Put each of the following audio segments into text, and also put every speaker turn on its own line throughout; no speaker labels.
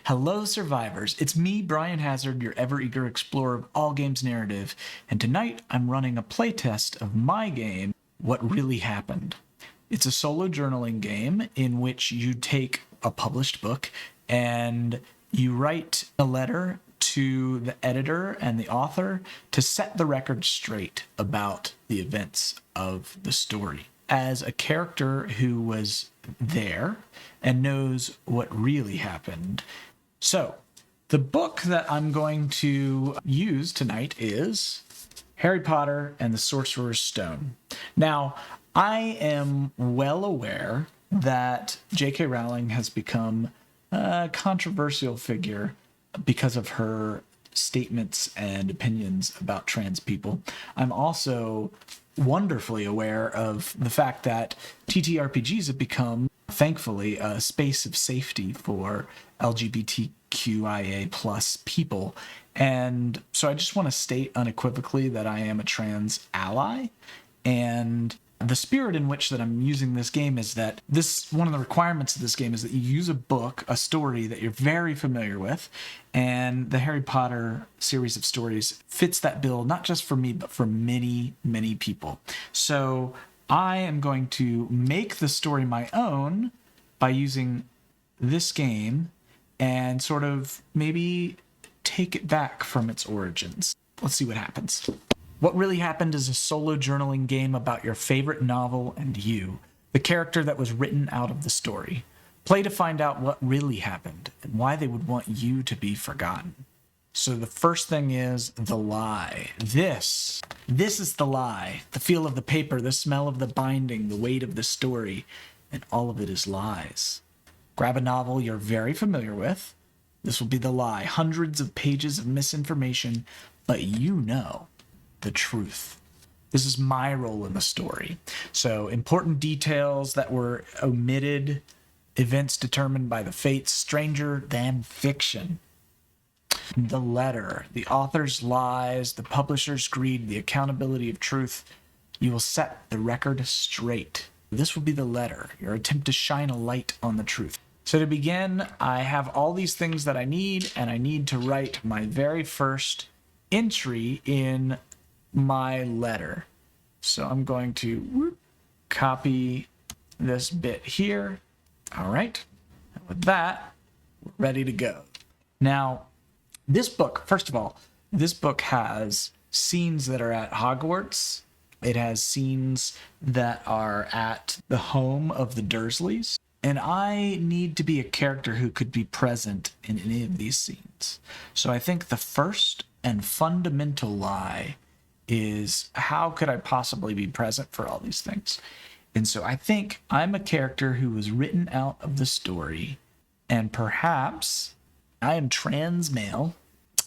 Hello, survivors. It's me, Brian Hazard, your ever-eager explorer of all games narrative, and tonight I'm running a playtest of my game, What Really Happened. It's a solo journaling game in which you take a published book and you write a letter to the editor and the author to set the record straight about the events of the story. As a character who was there and knows what really happened. So, the book that I'm going to use tonight is Harry Potter and the Sorcerer's Stone. Now, I am well aware that J.K. Rowling has become a controversial figure because of her statements and opinions about trans people. I'm also wonderfully aware of the fact that TTRPGs have become, thankfully, a space of safety for LGBTQIA plus people. And so I just want to state unequivocally that I am a trans ally. And the spirit in which that I'm using this game is that one of the requirements of this game is that you use a book, a story that you're very familiar with, and the Harry Potter series of stories fits that bill, not just for me, but for many, many people. So I am going to make the story my own by using this game and sort of maybe take it back from its origins. Let's see what happens. What Really Happened is a solo journaling game about your favorite novel and you, the character that was written out of the story. Play to find out what really happened and why they would want you to be forgotten. So the first thing is the lie. This is the lie. The feel of the paper, the smell of the binding, the weight of the story, and all of it is lies. Grab a novel you're very familiar with. This will be the lie. Hundreds of pages of misinformation, but you know the truth. This is my role in the story. So important details that were omitted, events determined by the fates, stranger than fiction. The letter, the author's lies, the publisher's greed, the accountability of truth. You will set the record straight. This will be the letter, your attempt to shine a light on the truth. So to begin, I have all these things that I need, and I need to write my very first entry in my letter. So I'm going to copy this bit here. All right. And with that, we're ready to go. Now, this book, first of all, this book has scenes that are at Hogwarts. It has scenes that are at the home of the Dursleys. And I need to be a character who could be present in any of these scenes. So I think the first and fundamental lie is, how could I possibly be present for all these things? And so I think I'm a character who was written out of the story, and perhaps I am trans male,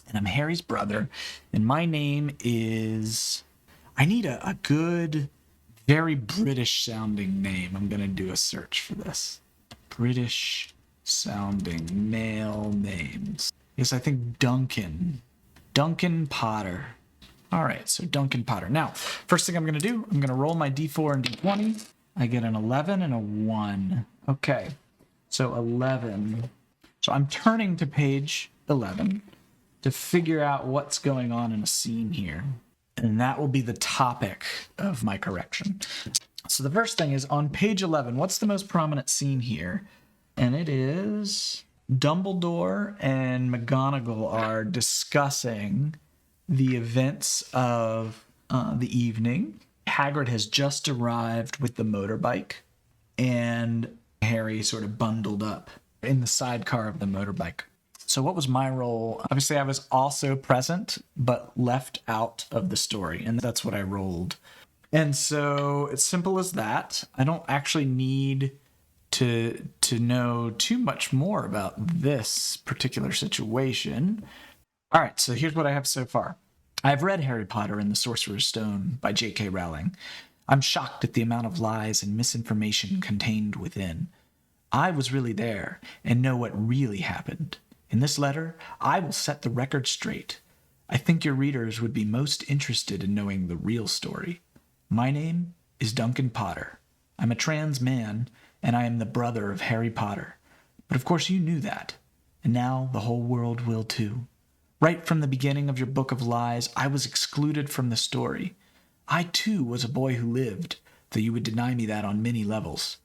and I'm Harry's brother, and my name is... I need a good, very British sounding name. I'm going to do a search for this. British sounding male names. Yes, I think Duncan Potter. All right, so Duncan Potter. Now, first thing I'm going to do, I'm going to roll my d4 and d20. I get an 11 and a 1. Okay, so 11. So I'm turning to page 11 to figure out what's going on in a scene here. And that will be the topic of my correction. So the first thing is, on page 11, what's the most prominent scene here? And it is Dumbledore and McGonagall are discussing the events of the evening. Hagrid has just arrived with the motorbike, and Harry sort of bundled up in the sidecar of the motorbike. So what was my role? Obviously, I was also present, but left out of the story, and that's what I rolled. And so it's simple as that. I don't actually need to know too much more about this particular situation. All right, so here's what I have so far. I've read Harry Potter and the Sorcerer's Stone by J.K. Rowling. I'm shocked at the amount of lies and misinformation contained within. I was really there and know what really happened. In this letter, I will set the record straight. I think your readers would be most interested in knowing the real story. My name is Duncan Potter. I'm a trans man, and I am the brother of Harry Potter. But of course you knew that. and now the whole world will too. Right from the beginning of your book of lies, I was excluded from the story. I too was a boy who lived, though you would deny me that on many levels.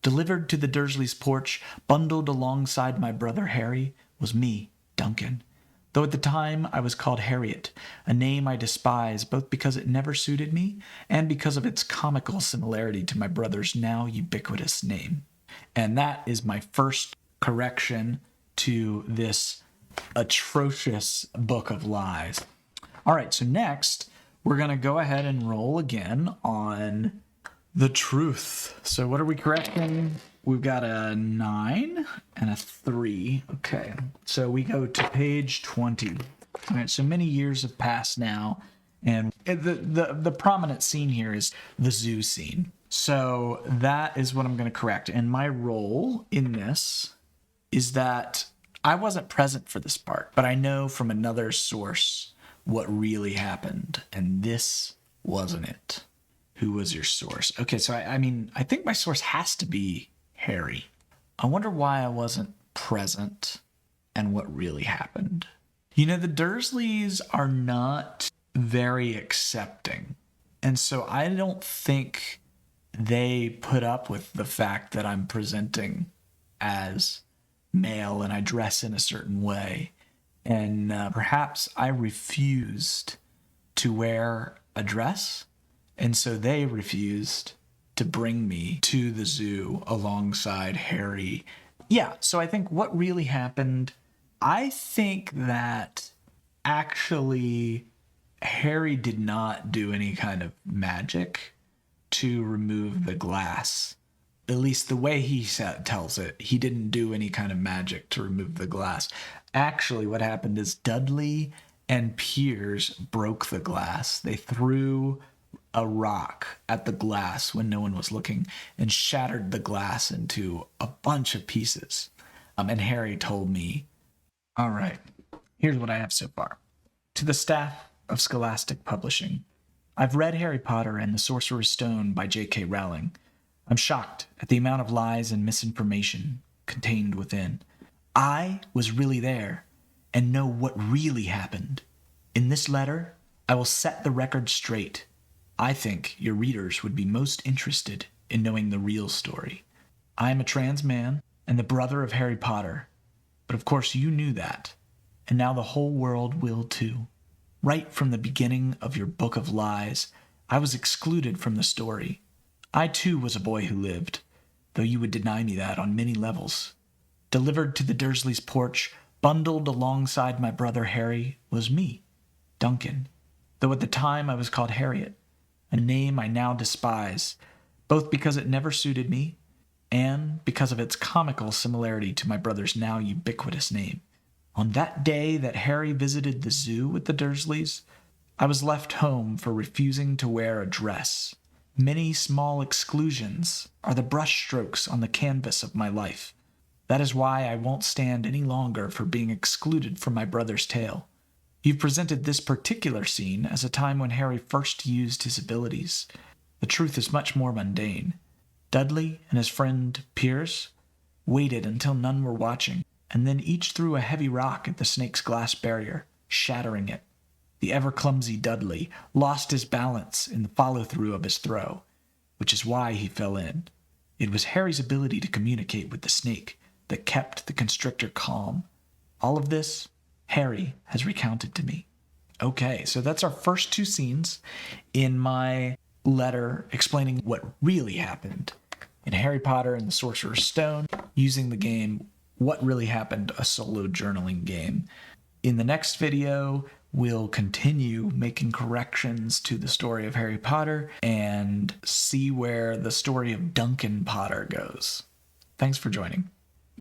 Delivered to the Dursleys' porch, bundled alongside my brother Harry, was me, Duncan. Though at the time I was called Harriet, a name I despise both because it never suited me and because of its comical similarity to my brother's now ubiquitous name. And that is my first correction to this atrocious book of lies. All right, so next we're going to go ahead and roll again on the truth. So what are we correcting? We've got a 9 and a 3. Okay, so we go to page 20. All right, so many years have passed now, and the prominent scene here is the zoo scene. So that is what I'm going to correct. And my role in this is that I wasn't present for this part, but I know from another source what really happened, and this wasn't it. Who was your source? Okay, so I think my source has to be Harry. I wonder why I wasn't present and what really happened. You know, the Dursleys are not very accepting, and so I don't think they put up with the fact that I'm presenting as male and I dress in a certain way. And perhaps I refused to wear a dress, and so they refused to bring me to the zoo alongside Harry. Yeah, so I think what really happened, I think that actually Harry did not do any kind of magic to remove the glass. At least the way he tells it, he didn't do any kind of magic to remove the glass. Actually, what happened is Dudley and Piers broke the glass. They threw a rock at the glass when no one was looking and shattered the glass into a bunch of pieces. And Harry told me, all right, here's what I have so far. To the staff of Scholastic Publishing, I've read Harry Potter and the Sorcerer's Stone by J.K. Rowling. I'm shocked at the amount of lies and misinformation contained within. I was really there and know what really happened. In this letter, I will set the record straight. I think your readers would be most interested in knowing the real story. I am a trans man and the brother of Harry Potter, but of course you knew that, and now the whole world will too. Right from the beginning of your book of lies, I was excluded from the story. I too was a boy who lived, though you would deny me that on many levels. Delivered to the Dursleys' porch, bundled alongside my brother Harry, was me, Duncan, though at the time I was called Harriet, a name I now despise, both because it never suited me and because of its comical similarity to my brother's now ubiquitous name. On that day that Harry visited the zoo with the Dursleys, I was left home for refusing to wear a dress. Many small exclusions are the brushstrokes on the canvas of my life. That is why I won't stand any longer for being excluded from my brother's tale. You've presented this particular scene as a time when Harry first used his abilities. The truth is much more mundane. Dudley and his friend Piers waited until none were watching, and then each threw a heavy rock at the snake's glass barrier, shattering it. The ever-clumsy Dudley lost his balance in the follow-through of his throw, which is why he fell in. It was Harry's ability to communicate with the snake that kept the constrictor calm. All of this, Harry has recounted to me. Okay, so that's our first two scenes in my letter explaining what really happened in Harry Potter and the Sorcerer's Stone, using the game What Really Happened, a solo journaling game. In the next video, we'll continue making corrections to the story of Harry Potter and see where the story of Duncan Potter goes. Thanks for joining.